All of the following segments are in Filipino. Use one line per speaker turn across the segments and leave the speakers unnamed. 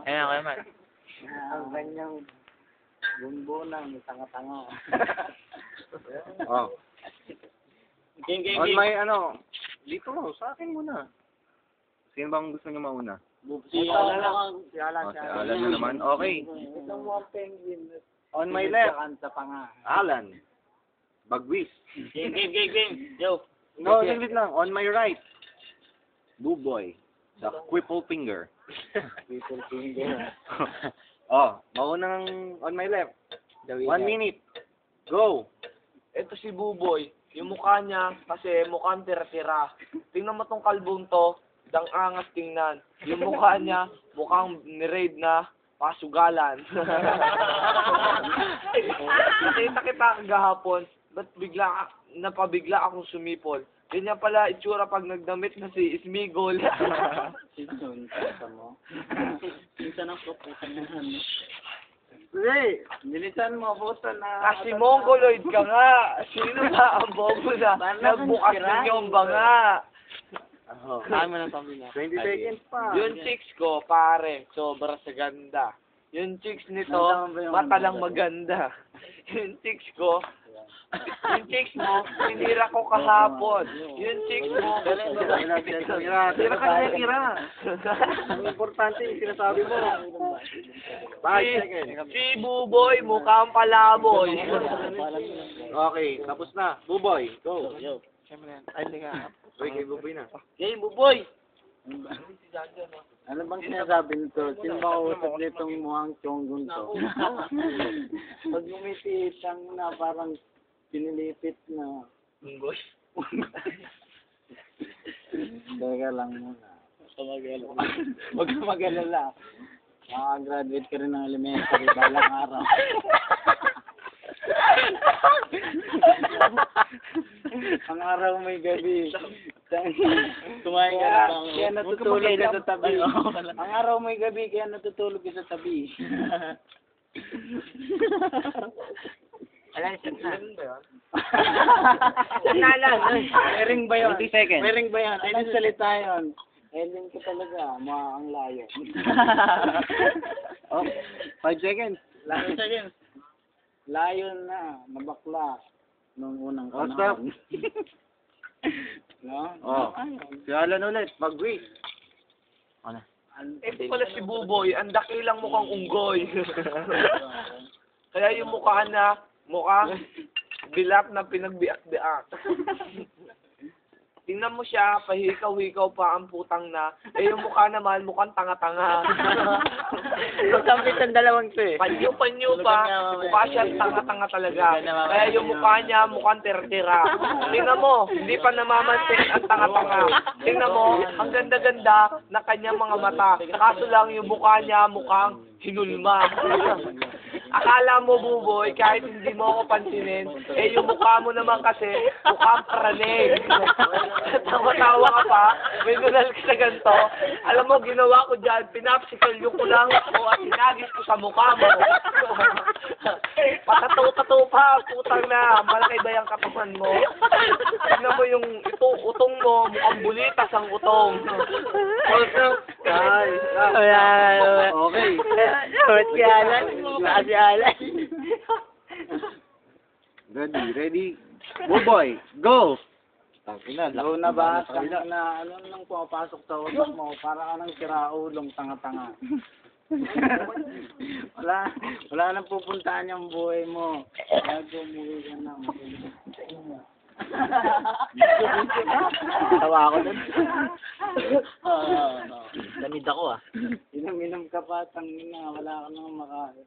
Ayan, kaya man.
Ang ganyang bumbunan, tanga-tanga.
Oh.
Game, game,
On
game.
my dito sa akin muna. Sino bang gusto niyo mauna?
Si
Alan
Alan.
Si Alan.
Si Alan na naman. Okay.
Itong mga penguin.
On my left,
Sa panga.
Alan. Bagwis.
Game, game, game, game. Yo.
No, saglit lang. On my right, Buboy. The cripple finger.
People finger.
Oh, maunang on my left. 1 minute. Go.
Ito si Buboy, yung mukha niya kasi mukhang tira-tira. Tingnan mo tong kalbong to, dang angas tingnan. Yung mukha niya mukhang ni-raid na pasugalan. Nakita kita kagahapon, ba't napabigla akong sumipol. Ganyan pala itsura pag nagdamit na si Ismigol.
Sinun, kasa mo.
Minsan ang puputan na
Hey, bilisan mo, puto na.
Kasi mongoloid ka nga. Sino ba ang bobo na nagbukas ng iyong banga?
Kami ng pamilya.
20 seconds pa.
Yung chicks ko, pare, sobra sa ganda. Yung chicks nito,
Nandang ba yung
mata
ano?
lang maganda. Yung chicks ko, yung chicks mo, pinira ko kahapon. Yung chicks mo,
Tira ka na tira. Ang importante yung sinasabi mo. 5 seconds.
si Buboy, mukhang palaboy.
Okay, tapos na. Buboy, go.
Yo. Ay, hindi nga.
Uy, kay Buboy na.
Game, Buboy.
Ano bang sinasabi nito? Sino ba kausap nitong mukhang chonggun to? Pag umitiit ang na parang pinilipit na.
Unggoy.
Teka lang muna. Huwag ka mag-alala. Makaka-graduate ka rin ng elementary balang araw. Ang araw may gabi.
Kumain ka na bang?
Kaya natutulog ka sa tabi. Ang araw may gabi, kaya natutulog ka sa tabi.
Alam, isa na.
May ring ba yun?
20 seconds.
May ring ba yun? Anong salita yun? Ellen ko talaga. Ang layo.
Oh, 5 seconds.
Layo na. Nabakla. Nung unang
Oh, stop.
panahon. No?
Oh. Si Alan ulit. Bagwis.
Ito pala si Buboy, ang dakilang mukhang unggoy. Kaya yung mukha na, mukhang bilat na pinagbiak-biak. Tingnan mo siya, pahikaw-hikaw pa ang putang na. Eh yung mukha naman, mukhang tanga-tanga.
Magkampit ang dalawang to eh.
Panyo-panyo pa, mukha siya tanga-tanga talaga. Kaya yung mukha niya, mukhang tira-tira. Tingnan mo, hindi pa namamansin ang tanga-tanga. Tingnan mo, ang ganda-ganda na kanyang mga mata. Kaso lang yung mukha niya, mukhang hinulma. Akala mo, Buboy, kahit hindi mo ako pansinin, eh yung mukha mo naman kasi, mukhang pranig. Tawa-tawa ka pa, may nunal ka sa ganito. Alam mo, ginawa ko dyan, pinapsikalyo ko lang ako at hinagis ko sa mukha mo. Patato-tato pa, putang na, malaki ba yung katawan mo? Tignan mo yung utong mo, mukhang bulitas ang utong.
Also, guys. Okay.
Ba't si Alan? Baka si Alan.
Ready. Buboy, go. Tangina,
Lalo na ba? Na ano nang pumapasok sa utak mo? Para ka nang siraulong tanga-tanga. Wala nang pupuntahan yung buhay mo. Nag-umuwi ka na.
Tawa ako dun. Lamid ako ah.
Inom-inom ka pa, tangina. Wala ka nang makain.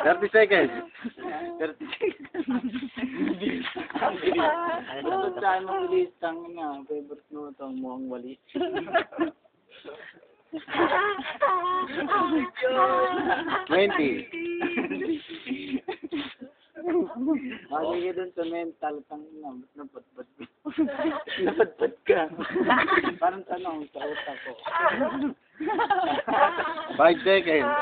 30 seconds.
30 seconds. Ano saan mo bilis, tangina. Favorite mo itong mukhang walis.
20.
Sige dun sa mental, tangina. Napadpad ka. Napadpad ka. Parang tanong sa utak ko.
5 seconds.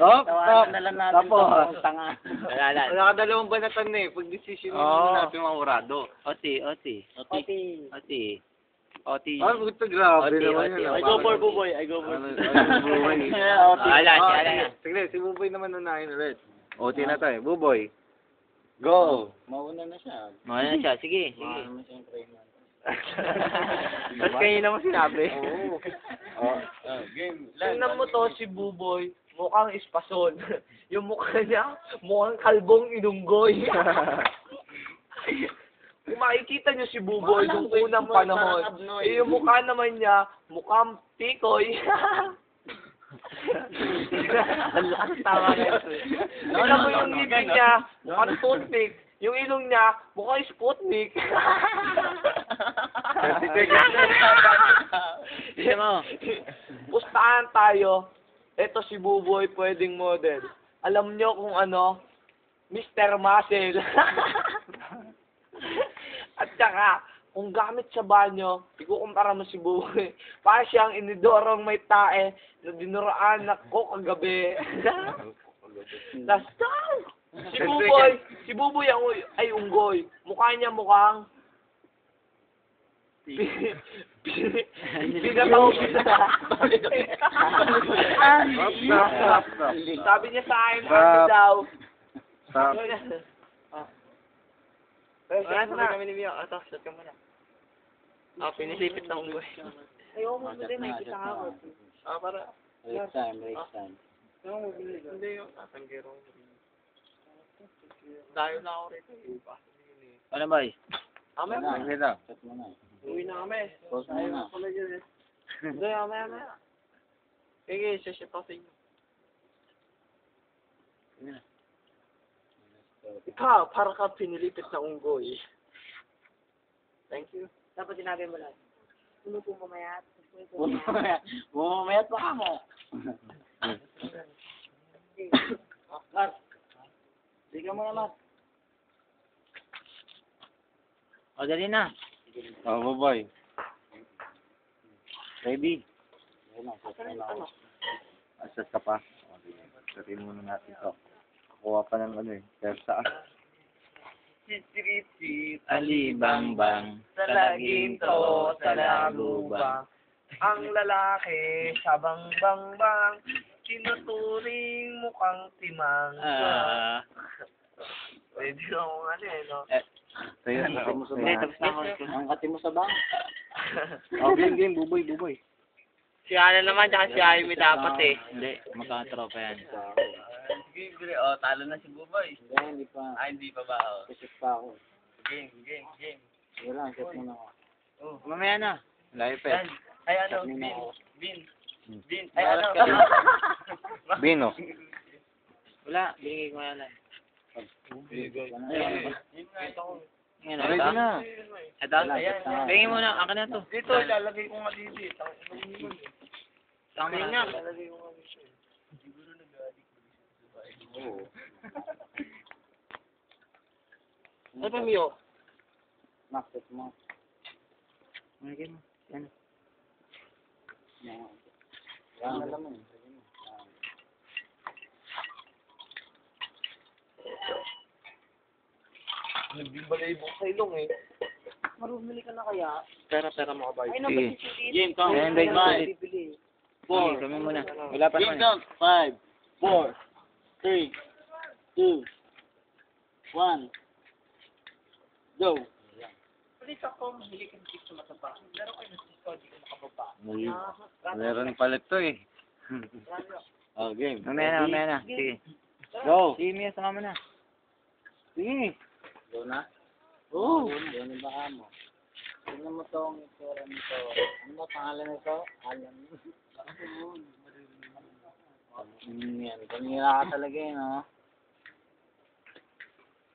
Oh,
Tawanan na lang natin
Tapos.
ito, tanga.
Wala.
Wala ka dalawang banatan na eh. Pag decision natin mamurado.
Oti.
Ah, buto grabe
Oti,
naman
oti.
yun.
I go for Buboy. I go for
Ano,
Buboy.
Buboy?
Wala.
Sige, si Buboy naman unahin ulit. OT na tayo. Buboy. Go!
Mauna na siya.
Mga na siya. Sige.
Mauna naman siyang trainer.
Tapos kanina mo sinabi.
Game.
Tingnan mo to, si Buboy, mukhang espasol. Yung mukha niya, mukhang kalbong inunggoy. Kung makikita niyo si Buboy nung unang panahon, yung mukha naman niya, mukhang tikoy. Tama na ito. Tingnan mo yung ngipin niya, mukhang toothpick. Yung ilong niya, mukhang Sputnik.
Isa mo.
Pustahan tayo. Ito si Buboy, pwedeng model. Alam nyo kung ano? Mr. Muscle. At saka, kung gamit sa banyo, ikukumpara mo si Buboy. Para siyang inidorong may tae na dinuraan na ko kagabi. Tapos, si Buboy ay unggoy. Mukha niya mukhang pinataw
Stop.
Sabi niya sa akin, ano daw?
Stop.
Wala na.
Kami ni Mio. Ato, shot ka muna. Pinisipit na unggoy.
Ayaw mo din, may kita ako. Para.
Break time.
Hindi yung tatanggero. Dayo na ako rito.
Ano ba?
Amen.
Sige lang.
Chat mo na.
Uwi na kami.
Pause mo na.
Hindi, mamaya. Sige, share pa sa inyo. Ikaw, para ka pinilipit na unggoy. Thank you. Dapat sinabi mo lang. Puno po mamayat.
Bumamayat pa ka mo. Mat. Hindi ka muna, Mat.
O, dali na.
Oh, Buboy. Ready? Asat ka pa. Satin muna natin to. Kuha pa ng ano eh. Pero saan?
Alibang-bang.
Sa laginto, sa lagubang. Ang lalaki, sabang bang-bang. Tinuturing mukhang timang. Pwede akong ano eh, no?
Sa'yo,
Kati mo sa
Hindi,
bang.
tapos na ako.
Ang kati mo sa bang.
Oh, game. Buboy.
Si Ana naman, tsaka si Amy dapat eh.
Hindi, magkakatropa yan.
Hindi, hindi pa. Hindi pa ba? Kasi pa ako. Game. Wala, chat mo na ako.
Mamaya na.
Live pet.
Ay ano,
Chat mo na ako.
Bin. Ay ano.
Bino.
Wala, binigay ko na lang. Ngayon,
Ready
ito.
na.
Ito, bingin mo na. Akin na to.
Dito, lalagay ko nga dito.
Tama na.
Lalagay ko nga dito.
Oo.
Ano pa, Mio?
Max, chat mo.
Bigay mo. Yan.
Wala na naman.
Nagbibalay mo sa ilong eh. Marumili ka na kaya? Pera mo ka ba?
Sige.
Game count.
Ayan, dahil
Five,
ulit.
four.
Sige, kami muna. Wala pa
Game
naman.
count. 5, 4, 3, 2, 1. Go.
Ulit ako, mahili ka ng sa mataba. Pero kayo nagsisko, hindi ko makababa.
Meron pala to eh. Oh, game.
Mamaya na. Sige.
Go.
Sige, Mia, sama mo na.
Sige.
Go na?
Oo.
Yan yung baka mo. Tignan mo tong itsura nito. Ano ba pangalan nito? Alam mo. Yan. Panira ka talaga eh, no?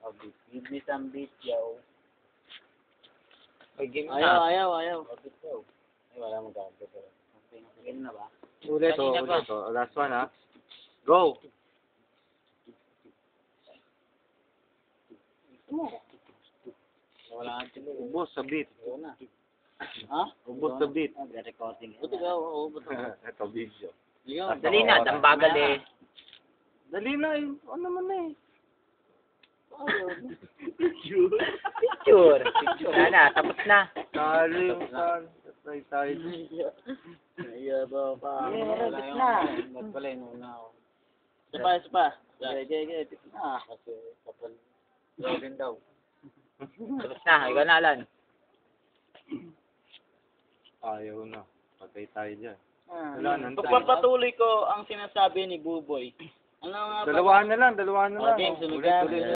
Oh, give me some beat, yo.
May game
Ayaw. Oh, beat, yo. Ay, wala mong gagawin. Okay, game na ba?
Ulit to. Last one ha. Go.
Wala ka tuloy.
Ubos sa beat.
Go na. Ha?
Ubos sa beat.
Recording. Buti ka, oo.
Ito video.
Dali na, dambagal eh.
Dali na, ano naman na eh.
Picture. Wala na, tapos na.
Talo yung saan. Tayo.
Ayaba pa.
Malapit na.
Ba't pala inuna ako? Isa pa. Gaya. Kasi kapal. Login daw.
Tapos na, ikaw na, Alan.
Ayaw na. Patay tayo dyan.
Wala na. Pagpapatuloy ko ang sinasabi ni Buboy. Ano nga ba?
Dalawahan na lang.
Okay, sunod yan.